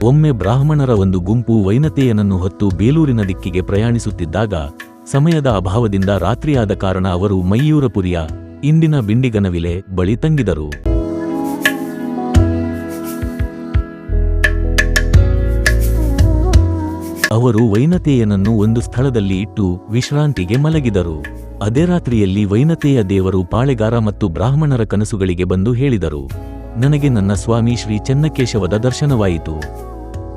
ಒಮ್ಮೆ ಬ್ರಾಹ್ಮಣರ ಒಂದು ಗುಂಪು ವೈನತೆಯನನ್ನು ಹೊತ್ತು ಬೇಲೂರಿನ ದಿಕ್ಕಿಗೆ ಪ್ರಯಾಣಿಸುತ್ತಿದ್ದಾಗ ಸಮಯದ ಅಭಾವದಿಂದ ರಾತ್ರಿಯಾದ ಕಾರಣ ಅವರು ಮೈಯೂರಪುರಿಯ ಇಂದಿನ ಬಿಂಡಿಗನವಿಲೆ ಬಳಿ ತಂಗಿದರು. ಅವರು ವೈನತೆಯನನ್ನು ಒಂದು ಸ್ಥಳದಲ್ಲಿ ಇಟ್ಟು ವಿಶ್ರಾಂತಿಗೆ ಮಲಗಿದರು. ಅದೇ ರಾತ್ರಿಯಲ್ಲಿ ವೈನತೆಯ ದೇವರು ಪಾಳೆಗಾರ ಮತ್ತು ಬ್ರಾಹ್ಮಣರ ಕನಸುಗಳಿಗೆ ಬಂದು ಹೇಳಿದರು, ನನಗೆ ನನ್ನ ಸ್ವಾಮಿ ಶ್ರೀ ಚೆನ್ನಕೇಶವದ ದರ್ಶನವಾಯಿತು.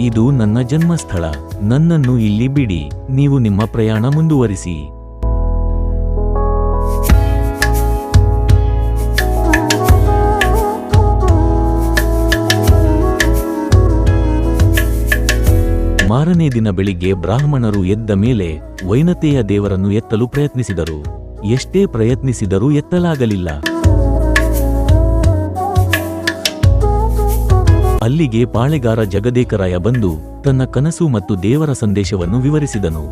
ಇದು ನನ್ನ ಜನ್ಮಸ್ಥಳ. ನನ್ನನ್ನು ಇಲ್ಲಿ ಬಿಡಿ. ನೀವು ನಿಮ್ಮ ಪ್ರಯಾಣ ಮುಂದುವರಿಸಿ. ಮಾರನೇ ದಿನ ಬೆಳಿಗ್ಗೆ ಬ್ರಾಹ್ಮಣರು ಎದ್ದ ಮೇಲೆ ವೈನತೆಯ ದೇವರನ್ನು ಎತ್ತಲು ಪ್ರಯತ್ನಿಸಿದರು. ಎಷ್ಟೇ ಪ್ರಯತ್ನಿಸಿದರೂ ಎತ್ತಲಾಗಲಿಲ್ಲ. ಅಲ್ಲಿಗೆ ಪಾಳೆಗಾರ ಜಗದೇಕರಾಯ ಬಂದು ತನ್ನ ಕನಸು ಮತ್ತು ದೇವರ ಸಂದೇಶವನ್ನು ವಿವರಿಸಿದನು.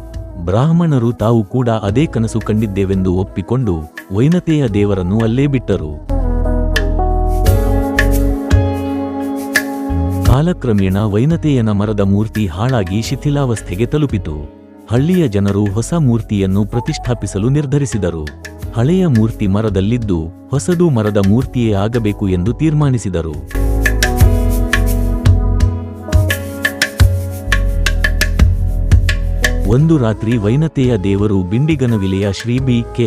ಬ್ರಾಹ್ಮಣರು ತಾವು ಕೂಡ ಅದೇ ಕನಸು ಕಂಡಿದ್ದೇವೆಂದು ಒಪ್ಪಿಕೊಂಡು ವೈನತೆಯ ದೇವರನ್ನು ಅಲ್ಲೇ ಬಿಟ್ಟರು. ಕಾಲಕ್ರಮೇಣ ವೈನತೆಯನ ಮರದ ಮೂರ್ತಿ ಹಾಳಾಗಿ ಶಿಥಿಲಾವಸ್ಥೆಗೆ ತಲುಪಿತು. ಹಳ್ಳಿಯ ಜನರು ಹೊಸ ಮೂರ್ತಿಯನ್ನು ಪ್ರತಿಷ್ಠಾಪಿಸಲು ನಿರ್ಧರಿಸಿದರು. ಹಳೆಯ ಮೂರ್ತಿ ಮರದಲ್ಲಿದ್ದು ಹೊಸದು ಮರದ ಮೂರ್ತಿಯೇ ಆಗಬೇಕು ಎಂದು ತೀರ್ಮಾನಿಸಿದರು. ಒಂದು ರಾತ್ರಿ ವೈನತೆಯ ದೇವರು ಬಿಂಡಿಗನವಿಲೆಯ ಶ್ರೀ ಬಿ ಕೆ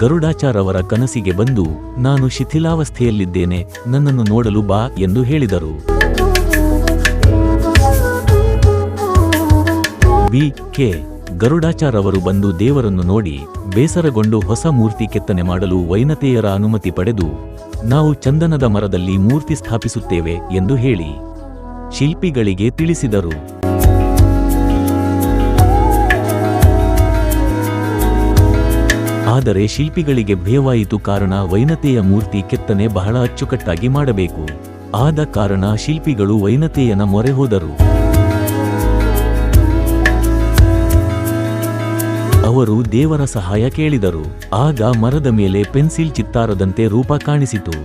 ಗರುಡಾಚಾರ್ಯವರ ಕನಸಿಗೆ ಬಂದು, ನಾನು ಶಿಥಿಲಾವಸ್ಥೆಯಲ್ಲಿದ್ದೇನೆ, ನನ್ನನ್ನು ನೋಡಲು ಬಾ ಎಂದು ಹೇಳಿದರು. ಬಿ ಕೆ ಗರುಡಾಚಾರ್ಯವರು ಬಂದು ದೇವರನ್ನು ನೋಡಿ ಬೇಸರಗೊಂಡು ಹೊಸ ಮೂರ್ತಿ ಕೆತ್ತನೆ ಮಾಡಲು ವೈನತೆಯರ ಅನುಮತಿ ಪಡೆದು, ನಾವು ಚಂದನದ ಮರದಲ್ಲಿ ಮೂರ್ತಿ ಸ್ಥಾಪಿಸುತ್ತೇವೆ ಎಂದು ಹೇಳಿ ಶಿಲ್ಪಿಗಳಿಗೆ ತಿಳಿಸಿದರು. ಆದರೆ ಶಿಲ್ಪಿಗಳಿಗೆ ಭಯವಾಯಿತು. ಕಾರಣ ವೈನತೆಯ ಮೂರ್ತಿ ಕೆತ್ತನೆ ಬಹಳ ಅಚ್ಚುಕಟ್ಟಾಗಿ ಮಾಡಬೇಕು. ಆದ ಕಾರಣ ಶಿಲ್ಪಿಗಳು ವೈನತೆಯನ ಮೊರೆ ಹೋದರು. ಅವರು ದೇವರ ಸಹಾಯ ಕೇಳಿದರು. ಆಗ ಮರದ ಮೇಲೆ ಪೆನ್ಸಿಲ್ ಚಿತ್ತಾರದಂತೆ ರೂಪ ಕಾಣಿಸಿತು.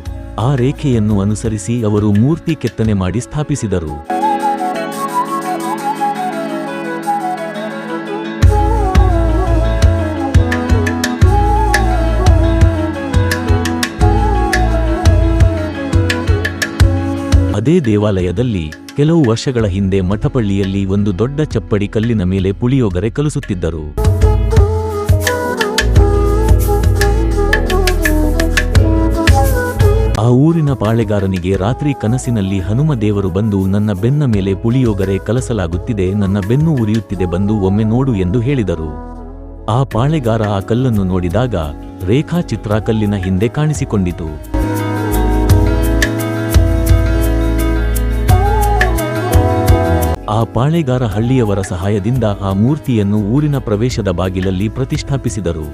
ಆ ರೇಖೆಯನ್ನು ಅನುಸರಿಸಿ ಅವರು ಮೂರ್ತಿ ಕೆತ್ತನೆ ಮಾಡಿ ಸ್ಥಾಪಿಸಿದರು. ಅದೇ ದೇವಾಲಯದಲ್ಲಿ ಕೆಲವು ವರ್ಷಗಳ ಹಿಂದೆ ಮಠಪಳ್ಳಿಯಲ್ಲಿ ಒಂದು ದೊಡ್ಡ ಚಪ್ಪಡಿ ಕಲ್ಲಿನ ಮೇಲೆ ಪುಳಿಯೋಗರೆ ಕಲಿಸುತ್ತಿದ್ದರು. ಆ ಊರಿನ ಪಾಳೆಗಾರನಿಗೆ ರಾತ್ರಿ ಕನಸಿನಲ್ಲಿ ಹನುಮ ದೇವರು ಬಂದು, ನನ್ನ ಬೆನ್ನ ಮೇಲೆ ಪುಳಿಯೋಗರೆ ಕಲಸಲಾಗುತ್ತಿದೆ, ನನ್ನ ಬೆನ್ನು ಉರಿಯುತ್ತಿದೆ, ಬಂದು ಒಮ್ಮೆ ನೋಡು ಎಂದು ಹೇಳಿದರು. ಆ ಪಾಳೆಗಾರ ಆ ಕಲ್ಲನ್ನು ನೋಡಿದಾಗ ರೇಖಾಚಿತ್ರ ಕಲ್ಲಿನ ಹಿಂದೆ ಕಾಣಿಸಿಕೊಂಡಿತು. ಆ ಪಾಳೆಗಾರ ಹಳ್ಳಿಯವರ ಸಹಾಯದಿಂದ ಆ ಮೂರ್ತಿಯನ್ನು ಊರಿನ ಪ್ರವೇಶದ ಬಾಗಿಲಲ್ಲಿ ಪ್ರತಿಷ್ಠಾಪಿಸಿದರು.